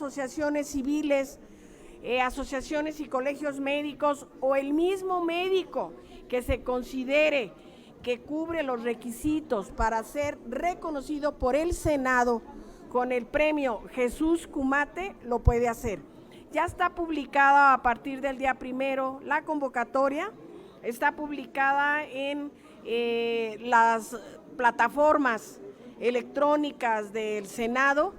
asociaciones civiles, asociaciones y colegios médicos o el mismo médico que se considere que cubre los requisitos para ser reconocido por el Senado con el premio Jesús Kumate, lo puede hacer. Ya está publicada a partir del día 1 la convocatoria, está publicada en las plataformas electrónicas del Senado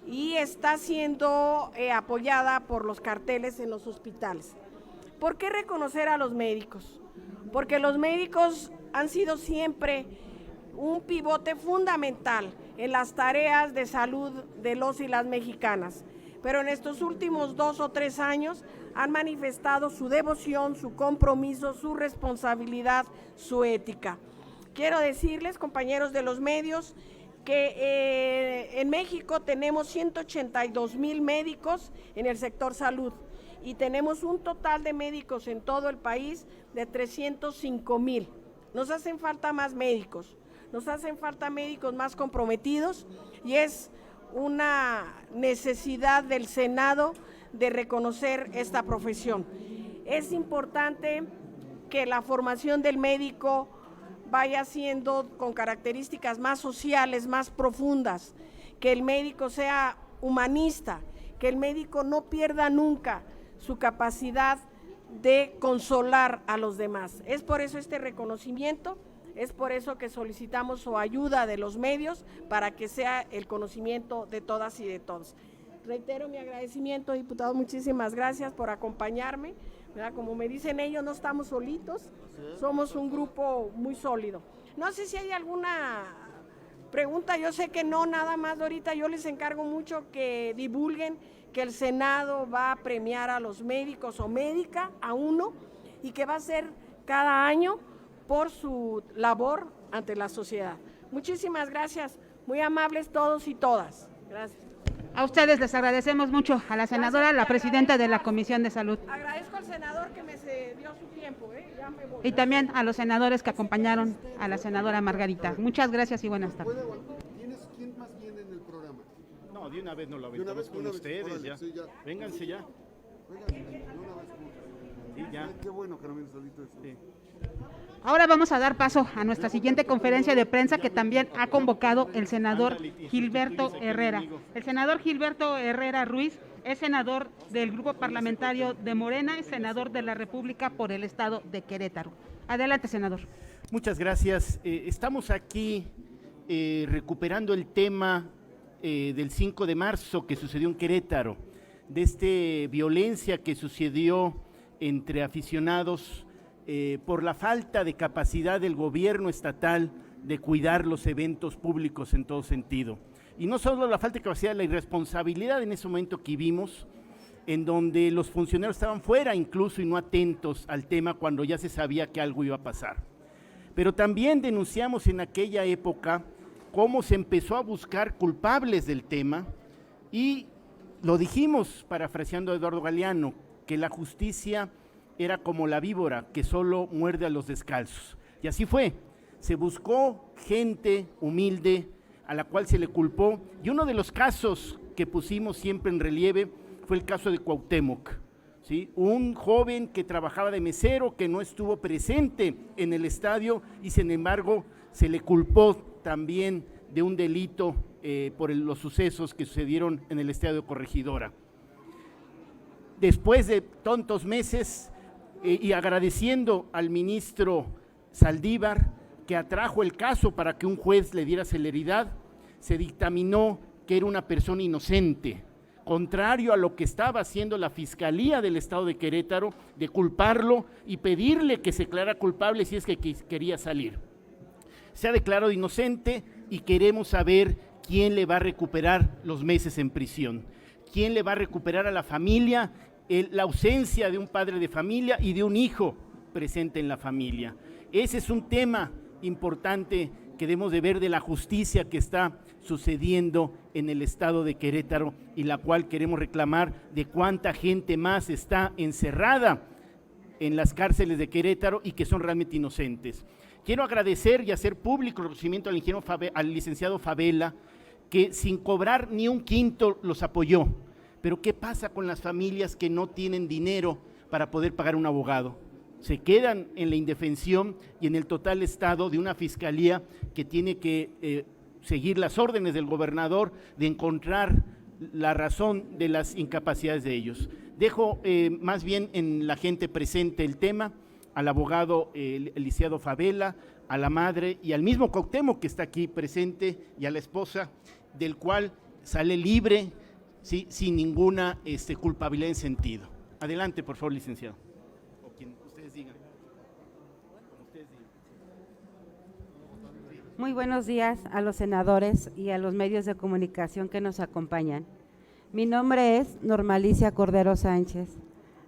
y está siendo apoyada por los carteles en los hospitales. ¿Por qué reconocer a los médicos? Porque los médicos han sido siempre un pivote fundamental en las tareas de salud de los y las mexicanas, pero en estos últimos 2 o 3 años han manifestado su devoción, su compromiso, su responsabilidad, su ética. Quiero decirles, compañeros de los medios, que en México tenemos 182,000 médicos en el sector salud y tenemos un total de médicos en todo el país de 305,000. Nos hacen falta más médicos, nos hacen falta médicos más comprometidos y es una necesidad del Senado de reconocer esta profesión. Es importante que la formación del médico vaya siendo con características más sociales, más profundas, que el médico sea humanista, que el médico no pierda nunca su capacidad de consolar a los demás. Es por eso este reconocimiento, es por eso que solicitamos su ayuda de los medios para que sea el conocimiento de todas y de todos. Reitero mi agradecimiento, diputado, muchísimas gracias por acompañarme, ¿verdad? Como me dicen ellos, no estamos solitos, somos un grupo muy sólido. No sé si hay alguna pregunta, yo sé que no, nada más ahorita yo les encargo mucho que divulguen que el Senado va a premiar a los médicos o médica, a uno, y que va a ser cada año por su labor ante la sociedad. Muchísimas gracias, muy amables todos y todas. Gracias. A ustedes les agradecemos mucho, a la senadora, la presidenta de la Comisión de Salud. Agradezco al senador que me dio su tiempo, ya me voy. Y también a los senadores que acompañaron a la senadora Margarita. Muchas gracias y buenas tardes. ¿Quién más viene en el programa? No, de una vez nos lo aventamos con ustedes, órale, ya. Sí, ya. Vénganse ya. Sí, ya. Qué bueno que no vienes solito. Sí. Ahora vamos a dar paso a nuestra siguiente conferencia de prensa que también ha convocado el senador Gilberto Herrera. El senador Gilberto Herrera Ruiz es senador del grupo parlamentario de Morena y senador de la República por el estado de Querétaro. Adelante, senador. Muchas gracias. Estamos aquí recuperando el tema del 5 de marzo que sucedió en Querétaro, de esta violencia que sucedió entre aficionados por la falta de capacidad del gobierno estatal de cuidar los eventos públicos en todo sentido. Y no solo la falta de capacidad, la irresponsabilidad en ese momento que vimos, en donde los funcionarios estaban fuera incluso y no atentos al tema cuando ya se sabía que algo iba a pasar. Pero también denunciamos en aquella época cómo se empezó a buscar culpables del tema y lo dijimos, parafraseando a Eduardo Galeano, que la justicia era como la víbora que solo muerde a los descalzos. Y así fue, se buscó gente humilde a la cual se le culpó, y uno de los casos que pusimos siempre en relieve fue el caso de Cuauhtémoc, ¿sí? Un joven que trabajaba de mesero, que no estuvo presente en el estadio y sin embargo se le culpó también de un delito por los sucesos que sucedieron en el estadio Corregidora. Después de tantos meses, y agradeciendo al ministro Saldívar que atrajo el caso para que un juez le diera celeridad, se dictaminó que era una persona inocente, contrario a lo que estaba haciendo la Fiscalía del Estado de Querétaro, de culparlo y pedirle que se declarara culpable si es que quería salir. Se ha declarado inocente y queremos saber quién le va a recuperar los meses en prisión, quién le va a recuperar a la familia la ausencia de un padre de familia y de un hijo presente en la familia. Ese es un tema importante que debemos de ver de la justicia que está sucediendo en el estado de Querétaro y la cual queremos reclamar de cuánta gente más está encerrada en las cárceles de Querétaro y que son realmente inocentes. Quiero agradecer y hacer público el reconocimiento al licenciado Favela, que sin cobrar ni un quinto los apoyó, Pero ¿qué pasa con las familias que no tienen dinero para poder pagar un abogado? Se quedan en la indefensión y en el total estado de una fiscalía que tiene que seguir las órdenes del gobernador de encontrar la razón de las incapacidades de ellos. Dejo más bien en la gente presente el tema, al abogado el licenciado Favela, a la madre y al mismo Cuauhtémoc que está aquí presente y a la esposa, del cual sale libre, ¿sí? Sin ninguna culpabilidad en sentido. Adelante, por favor, licenciado. O quien ustedes digan. Muy buenos días a los senadores y a los medios de comunicación que nos acompañan. Mi nombre es Norma Alicia Cordero Sánchez.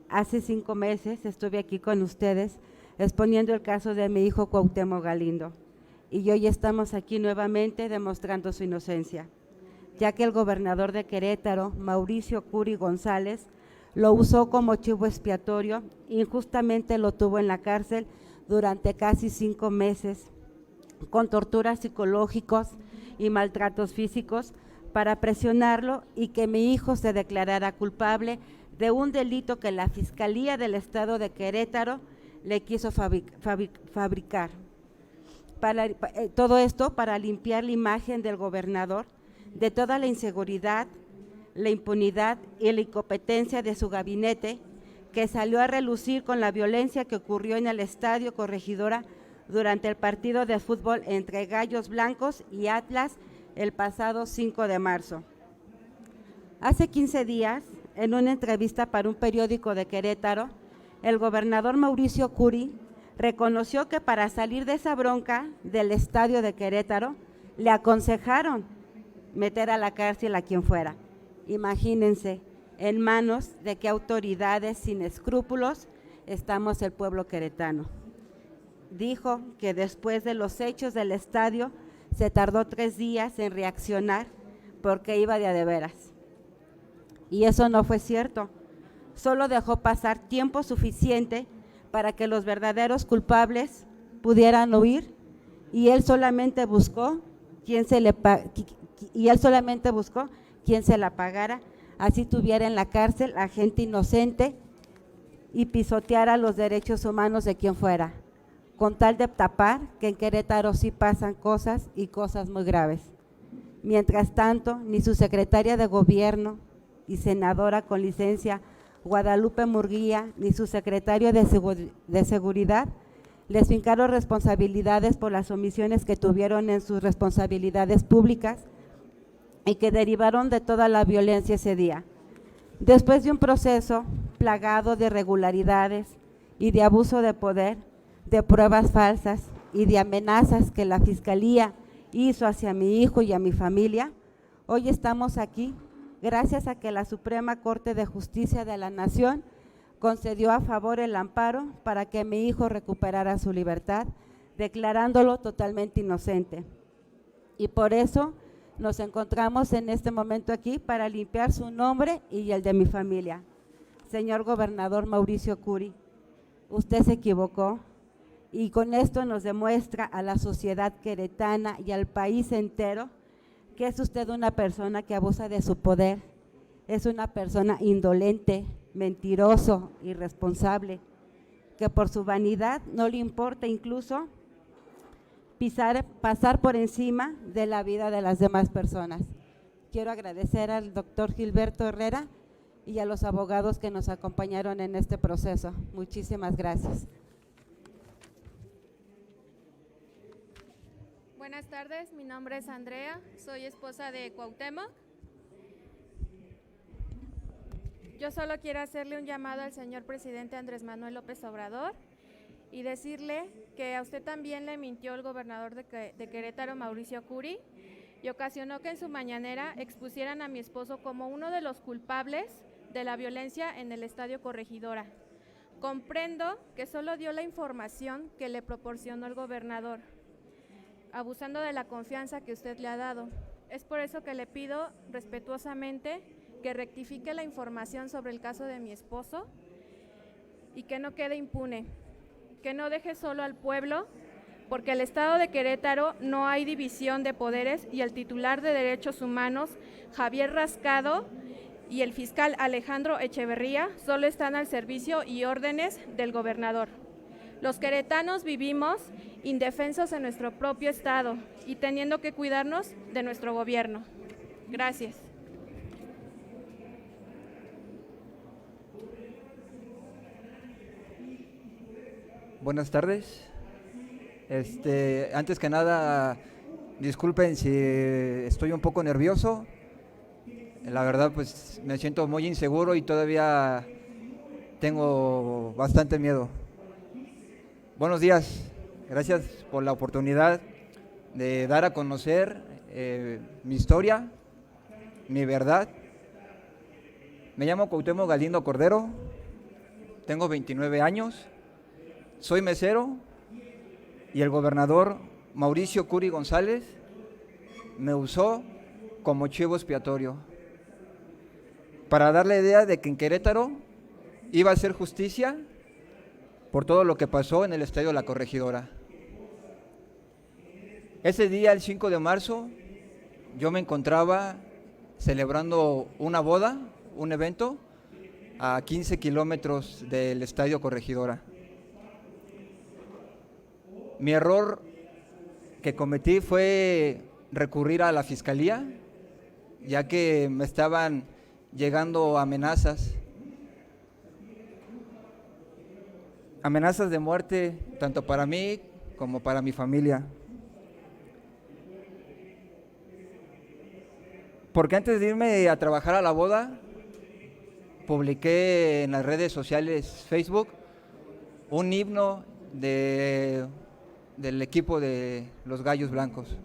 Hace 5 meses estuve aquí con ustedes exponiendo el caso de mi hijo Cuauhtémoc Galindo y hoy estamos aquí nuevamente demostrando su inocencia, ya que el gobernador de Querétaro, Mauricio Curi González, lo usó como chivo expiatorio, injustamente lo tuvo en la cárcel durante casi 5 meses, con torturas psicológicos y maltratos físicos para presionarlo y que mi hijo se declarara culpable de un delito que la Fiscalía del Estado de Querétaro le quiso fabricar. Todo esto para limpiar la imagen del gobernador de toda la inseguridad, la impunidad y la incompetencia de su gabinete, que salió a relucir con la violencia que ocurrió en el Estadio Corregidora durante el partido de fútbol entre Gallos Blancos y Atlas el pasado 5 de marzo. Hace 15 días, en una entrevista para un periódico de Querétaro, el gobernador Mauricio Curi reconoció que para salir de esa bronca del estadio de Querétaro, le aconsejaron meter a la cárcel a quien fuera. Imagínense, en manos de qué autoridades sin escrúpulos estamos el pueblo queretano. Dijo que después de los hechos del estadio se tardó 3 días en reaccionar porque iba de a de veras. Y eso no fue cierto, solo dejó pasar tiempo suficiente para que los verdaderos culpables pudieran huir y él solamente buscó quien se la pagara, así tuviera en la cárcel a gente inocente y pisoteara los derechos humanos de quien fuera, con tal de tapar que en Querétaro sí pasan cosas y cosas muy graves. Mientras tanto, ni su secretaria de gobierno y senadora con licencia, Guadalupe Murguía, ni su secretario de seguridad les fincaron responsabilidades por las omisiones que tuvieron en sus responsabilidades públicas y que derivaron de toda la violencia ese día. Después de un proceso plagado de irregularidades y de abuso de poder, de pruebas falsas y de amenazas que la Fiscalía hizo hacia mi hijo y a mi familia, hoy estamos aquí gracias a que la Suprema Corte de Justicia de la Nación concedió a favor el amparo para que mi hijo recuperara su libertad, declarándolo totalmente inocente. Y por eso nos encontramos en este momento aquí para limpiar su nombre y el de mi familia. Señor gobernador Mauricio Curi, usted se equivocó y con esto nos demuestra a la sociedad queretana y al país entero que es usted una persona que abusa de su poder, es una persona indolente, mentiroso, irresponsable, que por su vanidad no le importa incluso pasar por encima de la vida de las demás personas. Quiero agradecer al doctor Gilberto Herrera y a los abogados que nos acompañaron en este proceso. Muchísimas gracias. Buenas tardes, mi nombre es Andrea, soy esposa de Cuauhtémoc. Yo solo quiero hacerle un llamado al señor presidente Andrés Manuel López Obrador y decirle que a usted también le mintió el gobernador de Querétaro, Mauricio Curi, y ocasionó que en su mañanera expusieran a mi esposo como uno de los culpables de la violencia en el Estadio Corregidora. Comprendo que solo dio la información que le proporcionó el gobernador, abusando de la confianza que usted le ha dado. Es por eso que le pido respetuosamente que rectifique la información sobre el caso de mi esposo y que no quede impune, que no deje solo al pueblo, porque en el Estado de Querétaro no hay división de poderes y el titular de Derechos Humanos, Javier Rascado, y el fiscal Alejandro Echeverría solo están al servicio y órdenes del gobernador. Los queretanos vivimos indefensos en nuestro propio estado y teniendo que cuidarnos de nuestro gobierno. Gracias. Buenas tardes. Antes que nada, disculpen si estoy un poco nervioso. La verdad, pues me siento muy inseguro y todavía tengo bastante miedo. Buenos días. Gracias por la oportunidad de dar a conocer mi historia, mi verdad. Me llamo Cuauhtémoc Galindo Cordero, tengo 29 años, soy mesero y el gobernador Mauricio Curi González me usó como chivo expiatorio para dar la idea de que en Querétaro iba a hacer justicia por todo lo que pasó en el Estadio La Corregidora. Ese día, el 5 de marzo, yo me encontraba celebrando una boda, un evento, a 15 kilómetros del Estadio Corregidora. Mi error que cometí fue recurrir a la fiscalía, ya que me estaban llegando amenazas de muerte, tanto para mí como para mi familia. Porque antes de irme a trabajar a la boda, publiqué en las redes sociales Facebook un himno del equipo de los Gallos Blancos.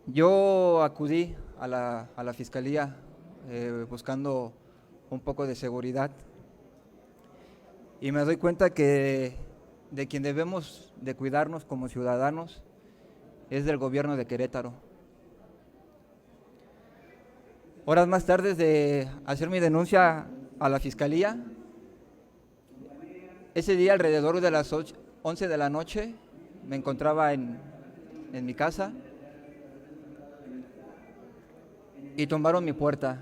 Yo acudí a la fiscalía buscando un poco de seguridad y me doy cuenta que de quien debemos de cuidarnos como ciudadanos es del gobierno de Querétaro. Horas más tarde de hacer mi denuncia a la fiscalía, ese día alrededor de las 11 de la noche me encontraba en mi casa y tumbaron mi puerta.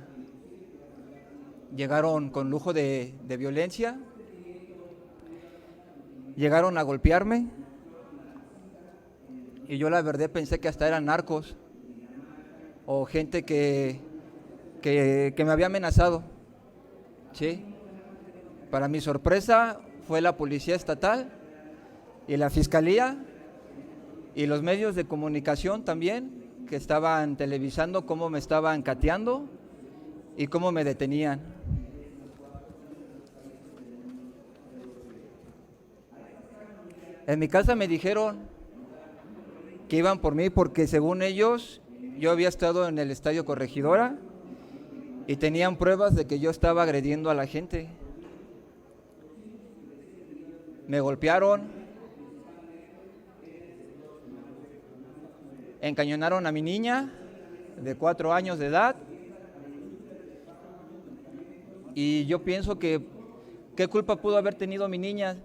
Llegaron con lujo de violencia, llegaron a golpearme y yo la verdad pensé que hasta eran narcos o gente que me había amenazado, ¿sí? Para mi sorpresa fue la policía estatal y la fiscalía y los medios de comunicación también que estaban televisando cómo me estaban cateando y cómo me detenían. En mi casa me dijeron que iban por mí porque según ellos yo había estado en el Estadio Corregidora y tenían pruebas de que yo estaba agrediendo a la gente. Me golpearon, encañonaron a mi niña de 4 años de edad y yo pienso que ¿qué culpa pudo haber tenido mi niña?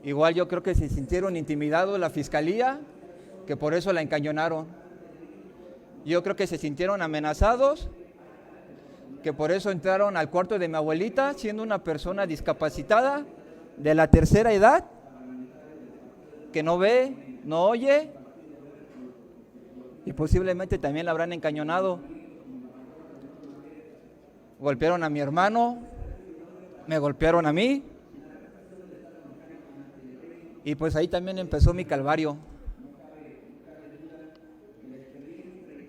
Igual yo creo que se sintieron intimidados la fiscalía, que por eso la encañonaron. Yo creo que se sintieron amenazados, que por eso entraron al cuarto de mi abuelita, siendo una persona discapacitada de la tercera edad, que no ve, no oye, y posiblemente también la habrán encañonado. Golpearon a mi hermano, me golpearon a mí, y pues ahí también empezó mi calvario.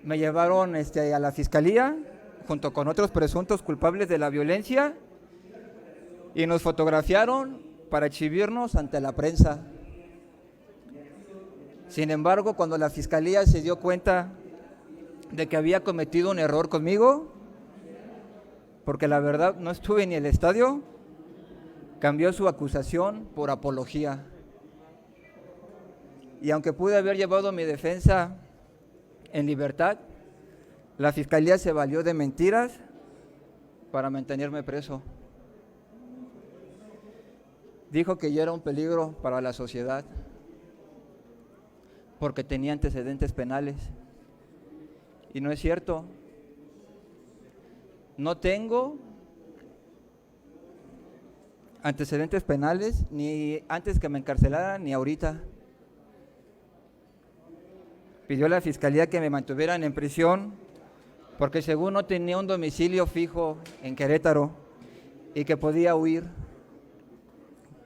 Me llevaron a la fiscalía junto con otros presuntos culpables de la violencia y nos fotografiaron para exhibirnos ante la prensa. Sin embargo, cuando la fiscalía se dio cuenta de que había cometido un error conmigo, porque la verdad no estuve ni en el estadio, cambió su acusación por apología. Y aunque pude haber llevado mi defensa en libertad, la fiscalía se valió de mentiras para mantenerme preso. Dijo que yo era un peligro para la sociedad. porque tenía antecedentes penales. Y no es cierto. No tengo antecedentes penales ni antes que me encarcelaran ni ahorita. Pidió la fiscalía que me mantuvieran en prisión porque según no tenía un domicilio fijo en Querétaro y que podía huir,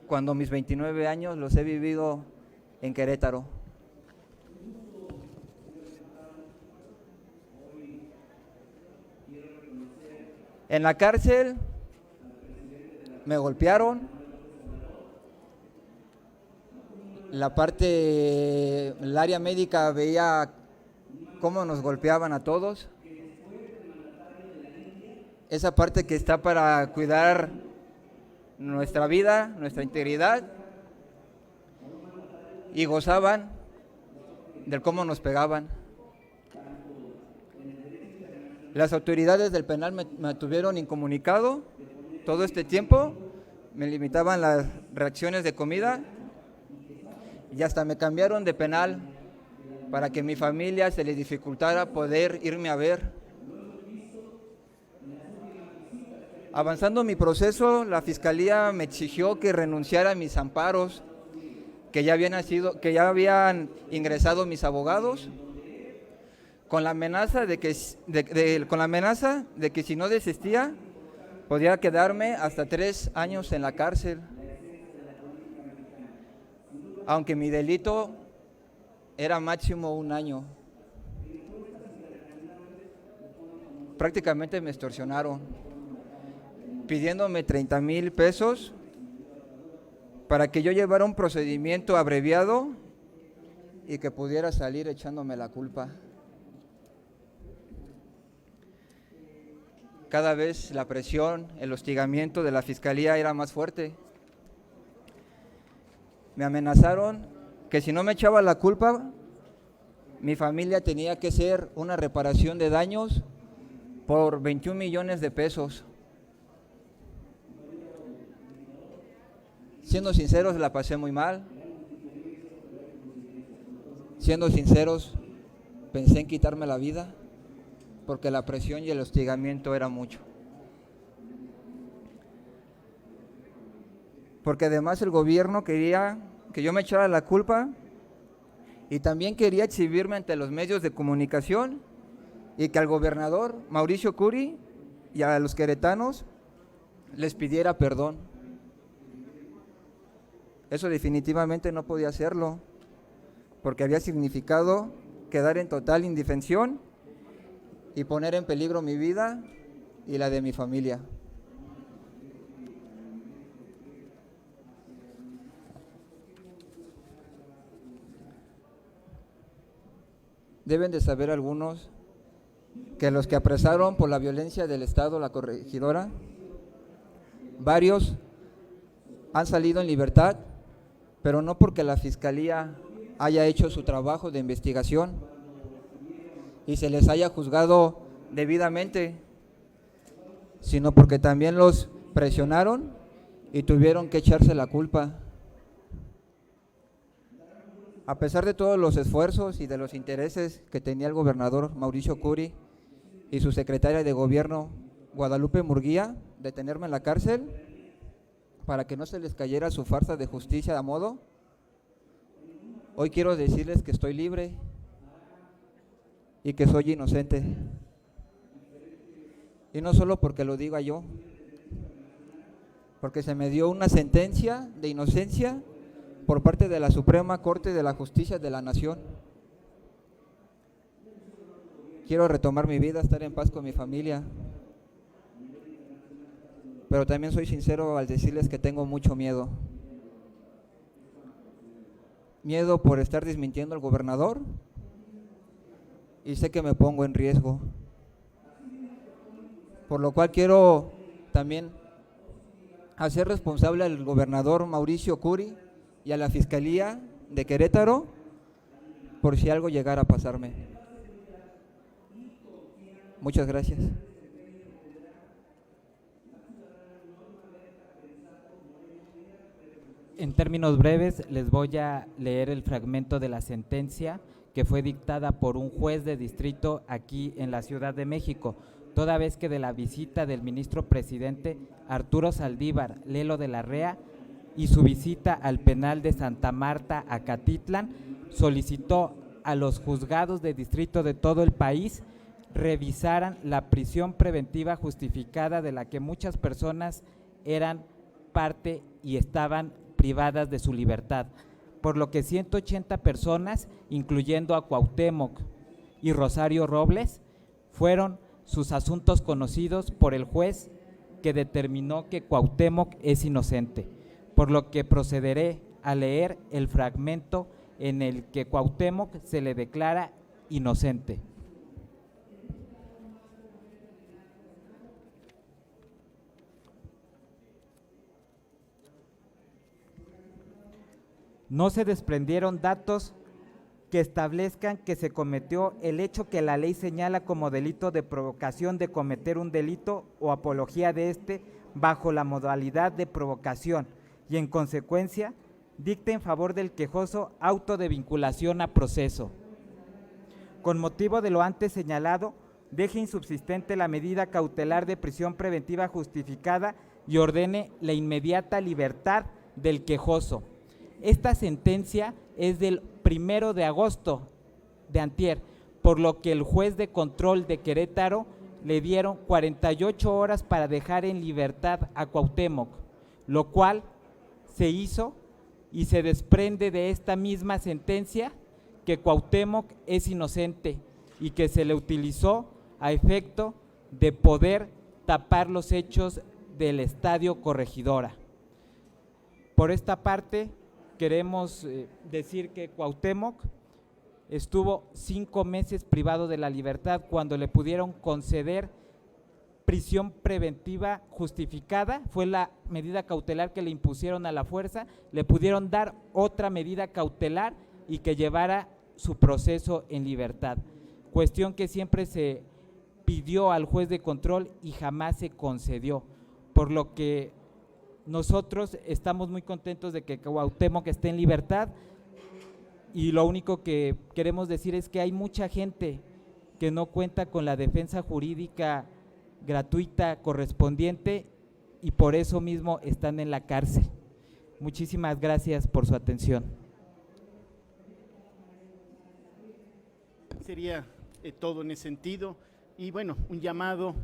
cuando mis 29 años los he vivido en Querétaro. En la cárcel me golpearon. El área médica veía cómo nos golpeaban a todos. Esa parte que está para cuidar nuestra vida, nuestra integridad, y gozaban del cómo nos pegaban. Las autoridades del penal me tuvieron incomunicado todo este tiempo, me limitaban las reacciones de comida y hasta me cambiaron de penal para que a mi familia se le dificultara poder irme a ver. Avanzando mi proceso, la fiscalía me exigió que renunciara a mis amparos que ya habían ingresado mis abogados, con la amenaza de que si no desistía podía quedarme hasta 3 años en la cárcel, aunque mi delito era máximo 1 año. Prácticamente me extorsionaron, pidiéndome 30,000 pesos para que yo llevara un procedimiento abreviado y que pudiera salir echándome la culpa. Cada vez la presión, el hostigamiento de la fiscalía era más fuerte. Me amenazaron que si no me echaba la culpa, mi familia tenía que hacer una reparación de daños por 21 millones de pesos. Siendo sinceros, la pasé muy mal. Siendo sinceros, pensé en quitarme la vida porque la presión y el hostigamiento era mucho. Porque además el gobierno quería que yo me echara la culpa y también quería exhibirme ante los medios de comunicación y que al gobernador Mauricio Curi y a los queretanos les pidiera perdón. Eso definitivamente no podía hacerlo, porque había significado quedar en total indefensión y poner en peligro mi vida y la de mi familia. Deben de saber algunos que los que apresaron por la violencia del Estado, la corregidora, varios han salido en libertad, pero no porque la Fiscalía haya hecho su trabajo de investigación y se les haya juzgado debidamente, sino porque también los presionaron y tuvieron que echarse la culpa. A pesar de todos los esfuerzos y de los intereses que tenía el gobernador Mauricio Curi y su secretaria de gobierno Guadalupe Murguía de tenerme en la cárcel para que no se les cayera su farsa de justicia a modo, hoy quiero decirles que estoy libre y que soy inocente. Y no solo porque lo diga yo, porque se me dio una sentencia de inocencia por parte de la Suprema Corte de la Justicia de la Nación. Quiero retomar mi vida, estar en paz con mi familia, pero también soy sincero al decirles que tengo mucho miedo. Miedo por estar desmintiendo al gobernador y sé que me pongo en riesgo. Por lo cual quiero también hacer responsable al gobernador Mauricio Curi y a la Fiscalía de Querétaro por si algo llegara a pasarme. Muchas gracias. En términos breves, les voy a leer el fragmento de la sentencia que fue dictada por un juez de distrito aquí en la Ciudad de México, toda vez que de la visita del ministro presidente Arturo Saldívar Lelo de la Rea y su visita al penal de Santa Marta, Acatitlan, solicitó a los juzgados de distrito de todo el país revisaran la prisión preventiva justificada de la que muchas personas eran parte y estaban privadas de su libertad, por lo que 180 personas, incluyendo a Cuauhtémoc y Rosario Robles, fueron sus asuntos conocidos por el juez que determinó que Cuauhtémoc es inocente, por lo que procederé a leer el fragmento en el que Cuauhtémoc se le declara inocente. No se desprendieron datos que establezcan que se cometió el hecho que la ley señala como delito de provocación de cometer un delito o apología de este bajo la modalidad de provocación y en consecuencia dicta en favor del quejoso auto de vinculación a proceso. Con motivo de lo antes señalado, deje insubsistente la medida cautelar de prisión preventiva justificada y ordene la inmediata libertad del quejoso. Esta sentencia es del 1 de agosto de antier, por lo que el juez de control de Querétaro le dieron 48 horas para dejar en libertad a Cuauhtémoc, lo cual se hizo y se desprende de esta misma sentencia que Cuauhtémoc es inocente y que se le utilizó a efecto de poder tapar los hechos del Estadio Corregidora. Por esta parte, queremos decir que Cuauhtémoc estuvo 5 meses privado de la libertad cuando le pudieron conceder prisión preventiva justificada, fue la medida cautelar que le impusieron a la fuerza, le pudieron dar otra medida cautelar y que llevara su proceso en libertad, cuestión que siempre se pidió al juez de control y jamás se concedió, por lo que nosotros estamos muy contentos de que Cuauhtémoc esté en libertad y lo único que queremos decir es que hay mucha gente que no cuenta con la defensa jurídica gratuita correspondiente y por eso mismo están en la cárcel. Muchísimas gracias por su atención. Sería todo en ese sentido y bueno, un llamado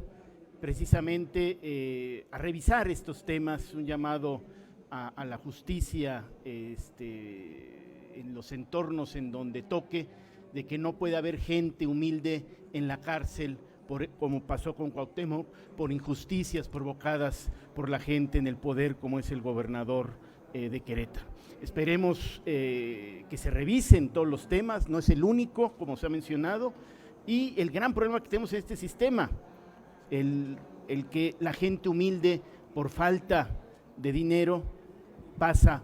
precisamente a revisar estos temas, un llamado a la justicia en los entornos en donde toque, de que no puede haber gente humilde en la cárcel, como pasó con Cuauhtémoc, por injusticias provocadas por la gente en el poder, como es el gobernador de Querétaro. Esperemos que se revisen todos los temas, no es el único, como se ha mencionado, y el gran problema que tenemos en este sistema, el que la gente humilde, por falta de dinero, pasa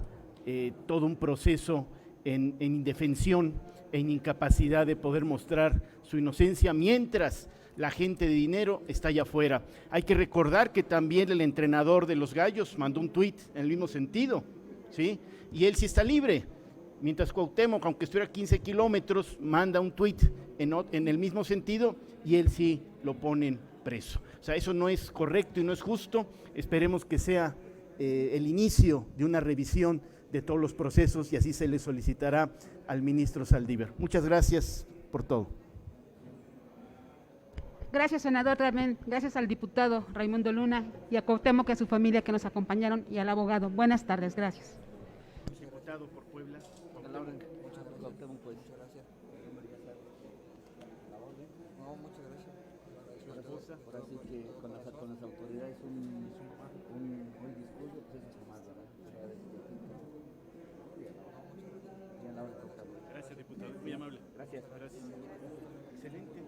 todo un proceso en indefensión, en incapacidad de poder mostrar su inocencia, mientras la gente de dinero está allá afuera. Hay que recordar que también el entrenador de los Gallos mandó un tuit en el mismo sentido, ¿sí? Y él sí está libre, mientras Cuauhtémoc, aunque estuviera a 15 kilómetros, manda un tuit en el mismo sentido y él sí lo ponen preso. O sea, eso no es correcto y no es justo. Esperemos que sea el inicio de una revisión de todos los procesos y así se le solicitará al ministro Saldívar. Muchas gracias por todo. Gracias, senador, también gracias al diputado Raimundo Luna y a Cuauhtémoc y a su familia que nos acompañaron y al abogado. Buenas tardes, gracias. Diputado por Puebla. Muchas gracias. No, muchas gracias. Ahora sí que con las autoridades un discurso, pues eso es más, ¿verdad? Gracias, diputado. Muy amable. Gracias. Excelente.